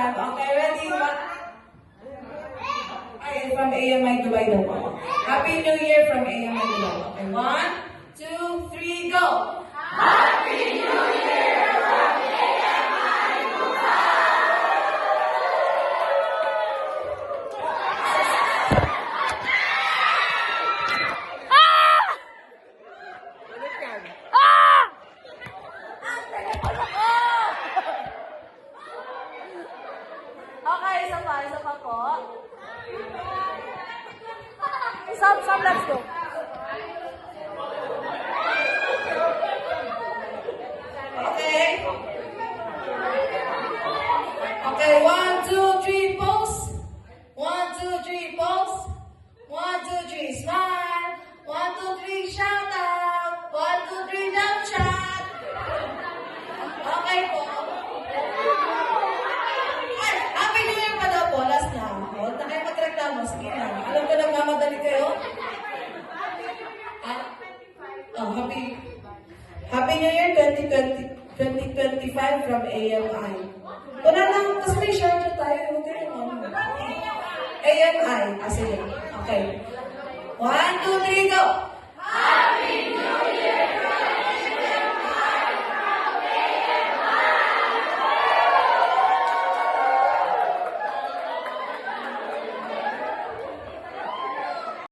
time. Okay, ready? Okay, from AMI Dubai daw po. Happy New Year from AMI Dubai. Okay, 1, 2, 3, go! Happy New Year from AMI Dubai! Okay, isa pa po. Some, let's go. Okay. Okay, 1, 2, 3, pose. 1, 2, 3, pose. 1, 2, 3, smile. 1, 2, 3, shout out. 1, 2, 3, jump shot. Okay po. Ay, happy New Year pa daw po. Last na. Huwag na kayo magreklamo. Sige na. Alam ko nagmamadali kayo. Oh, Happy New Year 2025 from AMI. Wala lang, kasi may shoutout tayo. Huwag kayo AMI. Sige. Okay. 1, 2, 3, go!